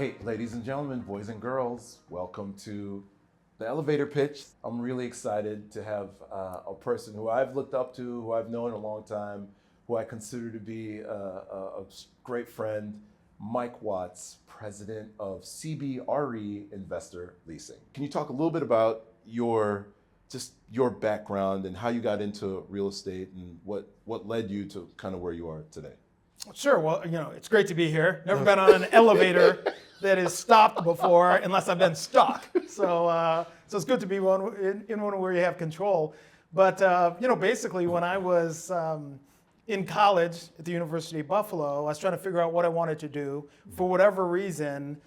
Hey, ladies and gentlemen, boys and girls, welcome to the elevator pitch. I'm really excited to have a person who I've looked up to, who I've known a long time, who I consider to be a great friend, Mike Watts, president of CBRE Investor Leasing. Can you talk a little bit about your background and how you got into real estate and what led you to kind of where you are today? Sure. Well, it's great to be here. Never been on an elevator that is stopped before, unless I've been stuck. So it's good to be in one where you have control. But basically, when I was in college at the University of Buffalo, I was trying to figure out what I wanted to do. For whatever reason,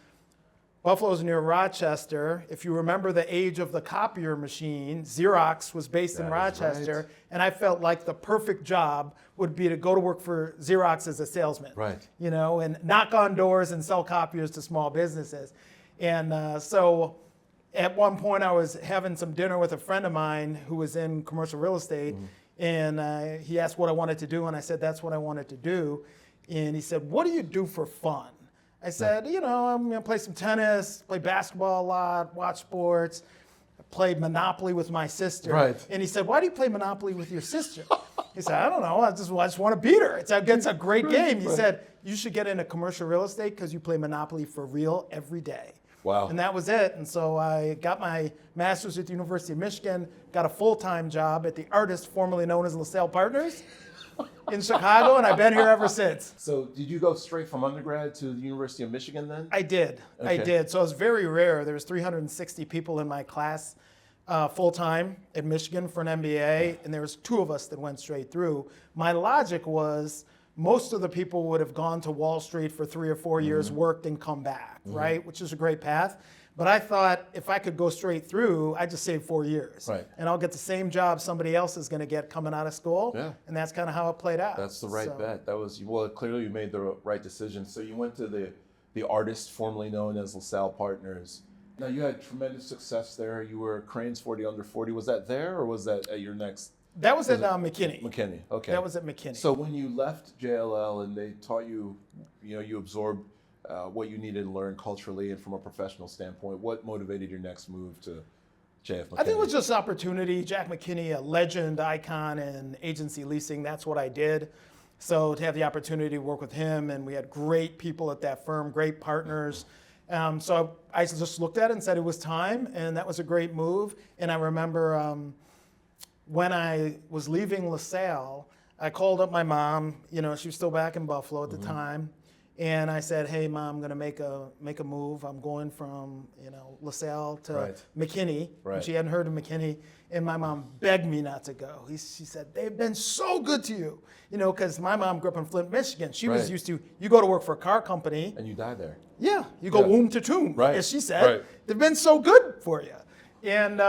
Buffalo's near Rochester. If you remember the age of the copier machine, Xerox was based in Rochester, right. And I felt like the perfect job would be to go to work for Xerox as a salesman, right? And knock on doors and sell copiers to small businesses. And so at one point I was having some dinner with a friend of mine who was in commercial real estate, and he asked what I wanted to do, and I said, that's what I wanted to do. And he said, what do you do for fun? I said, I'm going to play some tennis, play basketball a lot, watch sports. I played Monopoly with my sister. Right. And he said, why do you play Monopoly with your sister? He said, I don't know. I just want to beat her. It's a great game. He said, you should get into commercial real estate because you play Monopoly for real every day. Wow. And that was it. And so I got my master's at the University of Michigan, got a full-time job at the Artist, formerly known as LaSalle Partners, in Chicago, and I've been here ever since. So did you go straight from undergrad to the University of Michigan then? I did. Okay. I did. So it was very rare. There was 360 people in my class full-time at Michigan for an MBA, and there was 2 of us that went straight through. My logic was most of the people would have gone to Wall Street for 3 or 4 years, worked, and come back, right? Which is a great path. But I thought if I could go straight through, I'd just save 4 years. Right. And The same job somebody else is going to get coming out of school. Yeah. And that's kind of how it played out. That's the right bet. Clearly you made the right decision. So you went to the Artist, formerly known as LaSalle Partners. Now you had tremendous success there. You were Crane's 40 Under 40. Was that there or was that at your next? That was at McKinney. McKinney, okay. That was at McKinney. So when you left JLL and they taught you, you absorbed what you needed to learn culturally and from a professional standpoint, what motivated your next move to JF McKinney? I think it was just opportunity. Jack McKinney, a legend, icon in agency leasing, that's what I did. So to have the opportunity to work with him, and we had great people at that firm, great partners. So I just looked at it and said it was time, and that was a great move. And I remember when I was leaving LaSalle, I called up my mom. She was still back in Buffalo at the time. And I said, hey, Mom, I'm going to make a move. I'm going from LaSalle to McKinney. Right. And she hadn't heard of McKinney. And my mom begged me not to go. She said, they've been so good to you. Because my mom grew up in Flint, Michigan. She was used to, you go to work for a car company. And you die there. Yeah, you go womb to tomb, as she said. Right. They've been so good for you. And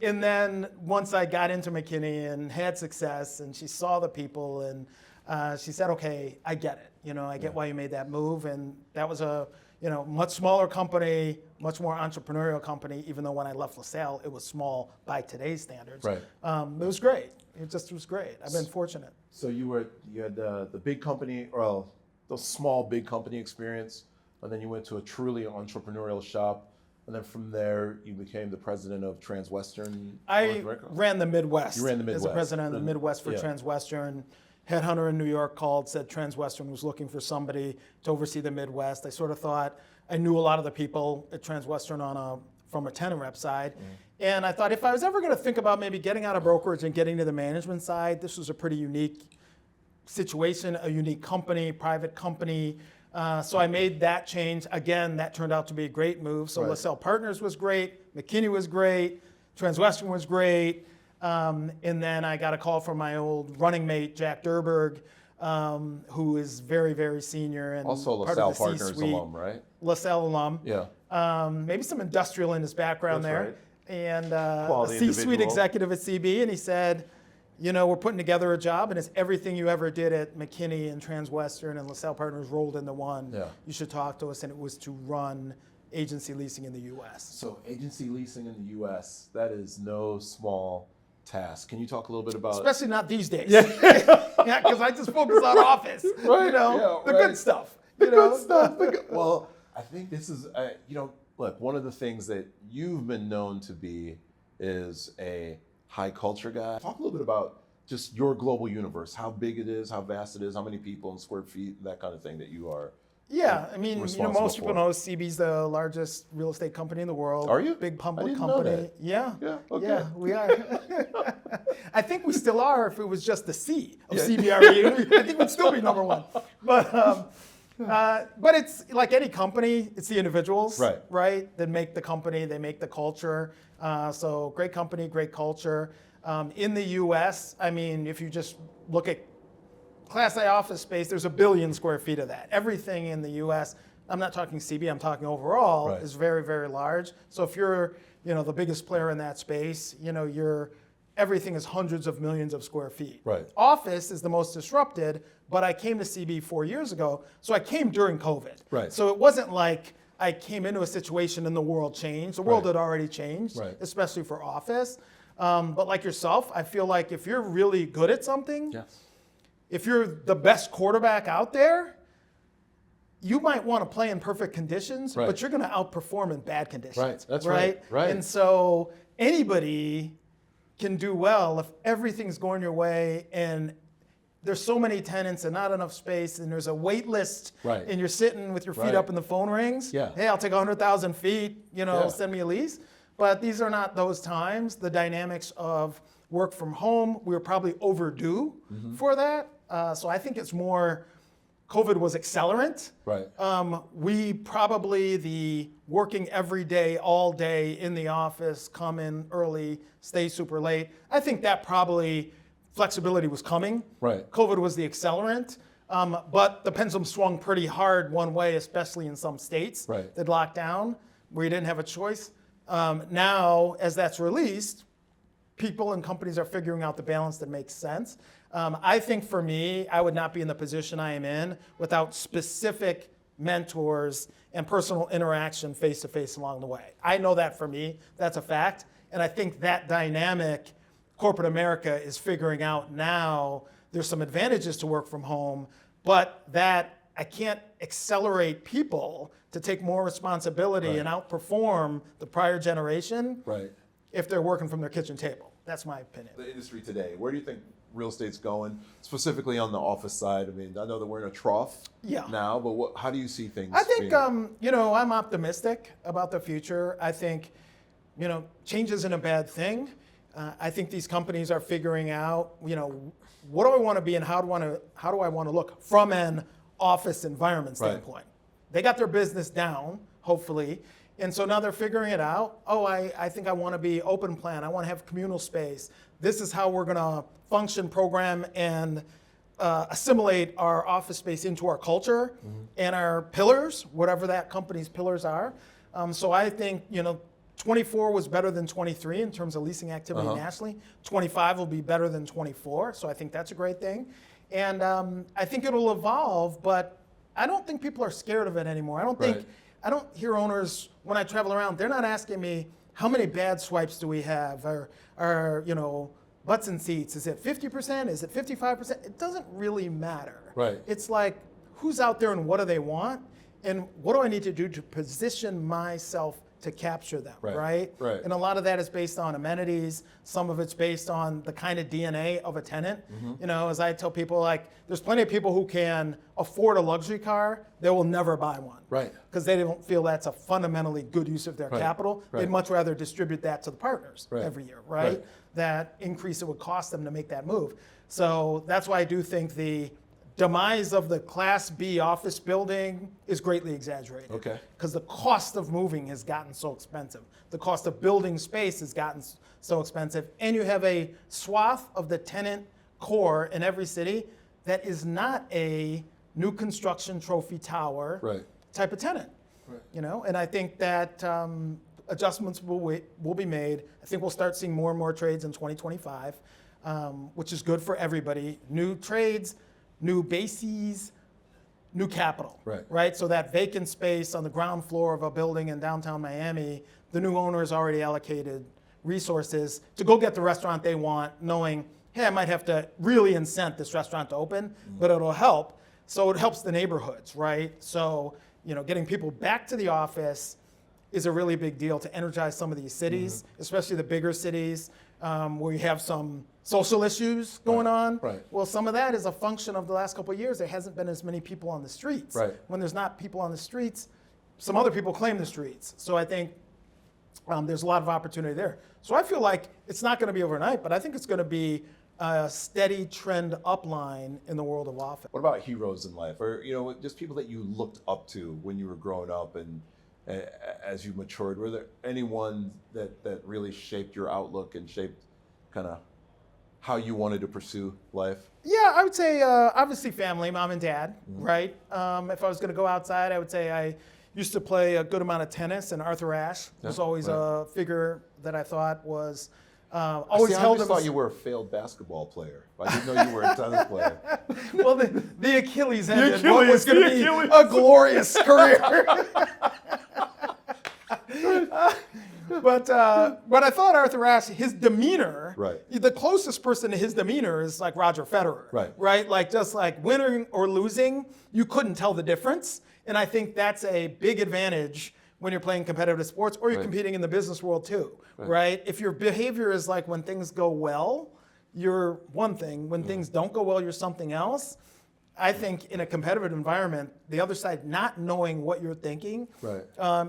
then once I got into McKinney and had success, and she saw the people, and she said, okay, I get it. I get why you made that move. And that was a much smaller company, much more entrepreneurial company, even though when I left LaSalle, it was small by today's standards. Right. It was great. It just was great. I've been fortunate. So you had the big company, or the small big company experience, and then you went to a truly entrepreneurial shop. And then from there, you became the president of Transwestern. I ran the Midwest. You ran the Midwest. As the president of the Midwest for Transwestern. Headhunter in New York called, said Transwestern was looking for somebody to oversee the Midwest. I sort of thought I knew a lot of the people at Transwestern from a tenant rep side. And I thought if I was ever going to think about maybe getting out of brokerage and getting to the management side, this was a pretty unique situation, a unique company, private company. So I made that change. Again, that turned out to be a great move. So LaSalle Partners was great, McKinney was great, Transwestern was great. And then I got a call from my old running mate, Jack Durberg, who is very, very senior and also LaSalle Partners alum, right? LaSalle alum. Yeah. Maybe some industrial in his background there. Right. And a C-suite executive at CB, and he said, we're putting together a job, and it's everything you ever did at McKinney and Transwestern and LaSalle Partners rolled into one. Yeah. You should talk to us, and it was to run agency leasing in the U.S. So agency leasing in the U.S., that is no small task. Can you talk a little bit about... Especially not these days. Because I just focus on office. Right. The good stuff. The good stuff. Well, I think this is, look, one of the things that you've been known to be is a high culture guy. Talk a little bit about just your global universe, how big it is, how vast it is, how many people in square feet, that kind of thing that you are. Yeah, I mean, responsible most people for. know CB's the largest real estate company in the world. Are you? Big I public didn't know company. that. Yeah. Yeah, okay. Yeah, we are. I think we still are if it was just the C of CBRE. I think we'd still be number one. But it's like any company, it's the individuals, right? That make the company, they make the culture. So great company, great culture. In the U.S., I mean, if you just look at Class A office space, there's 1 billion square feet of that. Everything in the U.S., I'm not talking CB, I'm talking overall, is very, very large. So if you're, the biggest player in that space, everything is hundreds of millions of square feet. Right. Office is the most disrupted, but I came to CB 4 years ago, so I came during COVID. Right. So it wasn't like I came into a situation and the world changed. The world had already changed, especially for office. But like yourself, I feel like if you're really good at something, if you're the best quarterback out there, you might want to play in perfect conditions, but you're going to outperform in bad conditions. Right, that's right. And so anybody can do well if everything's going your way and there's so many tenants and not enough space and there's a wait list and you're sitting with your feet up and the phone rings. Hey, I'll take 100,000 feet, send me a lease. But these are not those times. The dynamics of work from home, we were probably overdue for that. So I think it's more, COVID was accelerant. We probably, the working every day, all day in the office, come in early, stay super late. I think that probably flexibility was coming. COVID was the accelerant. But the pendulum swung pretty hard one way, especially in some states that locked down where you didn't have a choice. Now, as that's released, people and companies are figuring out the balance that makes sense. I think for me, I would not be in the position I am in without specific mentors and personal interaction face-to-face along the way. I know that for me, that's a fact. And I think that dynamic, corporate America is figuring out now. There's some advantages to work from home, but that I can't accelerate people to take more responsibility and outperform the prior generation if they're working from their kitchen table. That's my opinion. The industry today, where do you think real estate's going, specifically on the office side? I mean, I know that we're in a trough now, but how do you see things? I think, I'm optimistic about the future. I think, change isn't a bad thing. I think these companies are figuring out, what do I want to be and how do I want to look from an office environment standpoint. They got their business down, hopefully. And so now they're figuring it out. Oh, I think I want to be open plan. I want to have communal space. This is how we're going to function, program, and assimilate our office space into our culture and our pillars, whatever that company's pillars are. So I think, 24 was better than 23 in terms of leasing activity nationally. 25 will be better than 24. So I think that's a great thing. And I think it'll evolve, but I don't think people are scared of it anymore. I don't hear owners, when I travel around, they're not asking me, how many bad swipes do we have? Or butts and seats, is it 50%? Is it 55%? It doesn't really matter. It's like, who's out there and what do they want? And what do I need to do to position myself to capture them, right? And a lot of that is based on amenities. Some of it's based on the kind of DNA of a tenant. As I tell people, like, there's plenty of people who can afford a luxury car, they will never buy one. Because they don't feel that's a fundamentally good use of their capital. They'd much rather distribute that to the partners every year, That increase it would cost them to make that move. So that's why I do think the demise of the Class B office building is greatly exaggerated. Because the cost of moving has gotten so expensive. The cost of building space has gotten so expensive. And you have a swath of the tenant core in every city that is not a new construction trophy tower type of tenant. And I think that adjustments will be made. I think we'll start seeing more and more trades in 2025, which is good for everybody. New trades, new bases, new capital, So that vacant space on the ground floor of a building in downtown Miami, the new owner has already allocated resources to go get the restaurant they want, knowing, hey, I might have to really incent this restaurant to open, but it'll help. So it helps the neighborhoods, So getting people back to the office is a really big deal to energize some of these cities, especially the bigger cities where you have some social issues going on. Right. Well, some of that is a function of the last couple of years. There hasn't been as many people on the streets. Right. When there's not people on the streets, some other people claim the streets. So I think there's a lot of opportunity there. So I feel like it's not going to be overnight, but I think it's going to be a steady trend upline in the world of office. What about heroes in life, or just people that you looked up to when you were growing up and as you matured? Were there anyone that really shaped your outlook and shaped kind of how you wanted to pursue life? Yeah, I would say obviously family, mom and dad, right? If I was going to go outside, I would say I used to play a good amount of tennis, and Arthur Ashe was always a figure that I thought was always held. I thought you were a failed basketball player. I didn't know you were a tennis player. Well, the Achilles ended. What was going to be a glorious career. But I thought Arthur Ashe, his demeanor, the closest person to his demeanor is like Roger Federer, right? Like just like winning or losing, you couldn't tell the difference. And I think that's a big advantage when you're playing competitive sports or you're competing in the business world too, right? If your behavior is like when things go well, you're one thing. When things don't go well, you're something else. I think in a competitive environment, the other side not knowing what you're thinking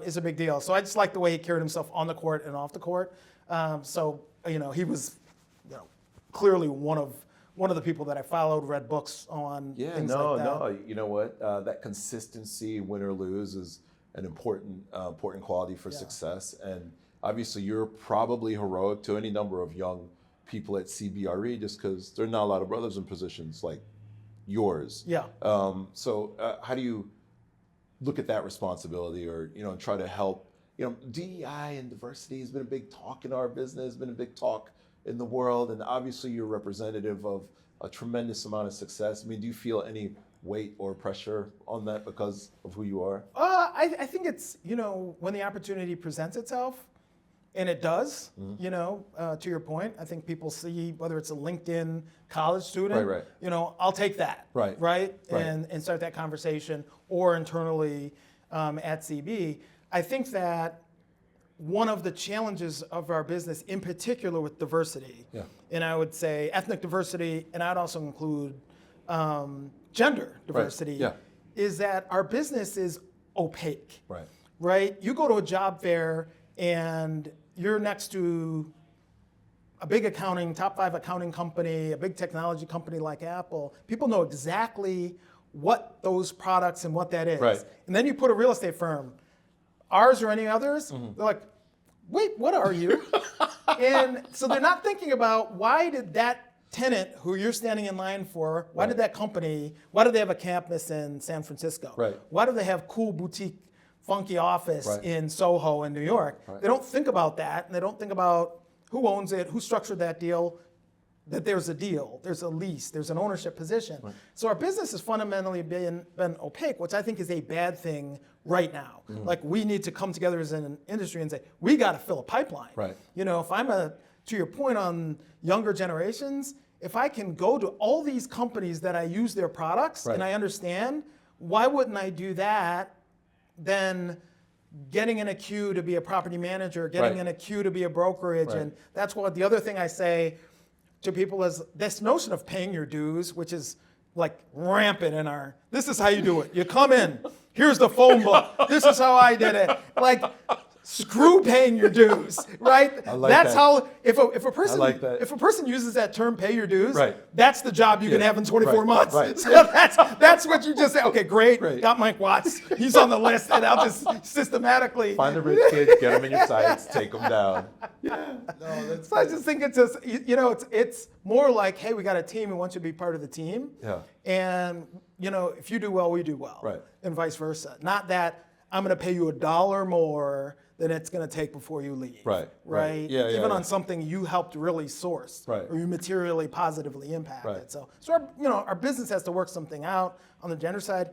is a big deal. So I just like the way he carried himself on the court and off the court. He was clearly one of the people that I followed, read books on, things like that. You know what? That consistency, win or lose, is an important quality for success. And obviously, you're probably heroic to any number of young people at CBRE just because there are not a lot of brothers in positions like yours. Yeah. So how do you look at that responsibility, or and try to help? DEI and diversity has been a big talk in our business, been a big talk in the world, and obviously you're representative of a tremendous amount of success. I mean, do you feel any weight or pressure on that because of who you are? I think it's when the opportunity presents itself. And it does, to your point. I think people see whether it's a LinkedIn college student, I'll take that, right? And start that conversation, or internally at CB. I think that one of the challenges of our business, in particular with diversity, and I would say ethnic diversity, and I'd also include gender diversity, is that our business is opaque, right? You go to a job fair and you're next to a big top 5 accounting company, a big technology company like Apple. People know exactly what those products and what that is. And then you put a real estate firm, ours or any others, they're like, wait, what are you? And so they're not thinking about why did that tenant who you're standing in line for, why did that company, why do they have a campus in San Francisco? Why do they have cool boutique funky office in Soho in New York? They don't think about that, and they don't think about who owns it, who structured that deal, that there's a deal, there's a lease, there's an ownership position. So our business has fundamentally been opaque, which I think is a bad thing right now. Like we need to come together as an industry and say, we got to fill a pipeline. If I'm to your point on younger generations, if I can go to all these companies that I use their products and I understand, why wouldn't I do that than getting in a queue to be a property manager, getting in a queue to be a brokerage? And that's what the other thing I say to people is this notion of paying your dues, which is like rampant in this is how you do it. You come in, here's the phone book, this is how I did it. Like, screw paying your dues, right? That's how, if a person uses that term, pay your dues, that's the job you can have in 24 months. So that's what you just say, okay, great, got Mike Watts, he's on the list, and I'll just systematically. Find the rich kids, get them in your sights, take them down. So I just think it's just, it's more like, hey, we got a team, we want you to be part of the team. And, if you do well, we do well. And vice versa. Not that I'm going to pay you $1 more than it's going to take before you leave. Even on something you helped really source, or you materially positively impacted. So our business has to work something out. On the gender side,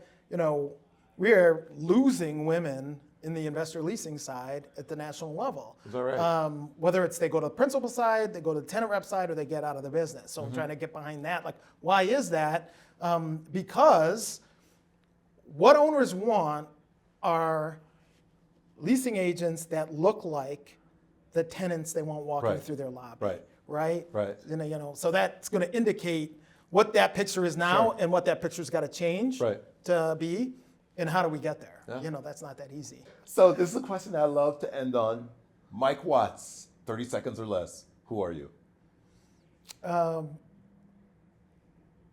we are losing women in the investor leasing side at the national level. Is that right? Whether it's they go to the principal side, they go to the tenant rep side, or they get out of the business. So I'm trying to get behind that. Like, why is that? Because what owners want are leasing agents that look like the tenants they want walking Right. through their lobby. Right. Right? Right. So that's going to indicate what that picture is now Sure. and what that picture's got to change Right. to be, and how do we get there? Yeah. That's not that easy. So this is a question I love to end on. Mike Watts, 30 seconds or less. Who are you?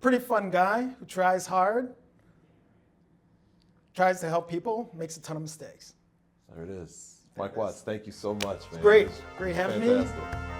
Pretty fun guy who tries hard, tries to help people, makes a ton of mistakes. There it is. Mike Watts, thank you so much, man. Great. It was Great having me. fantastic.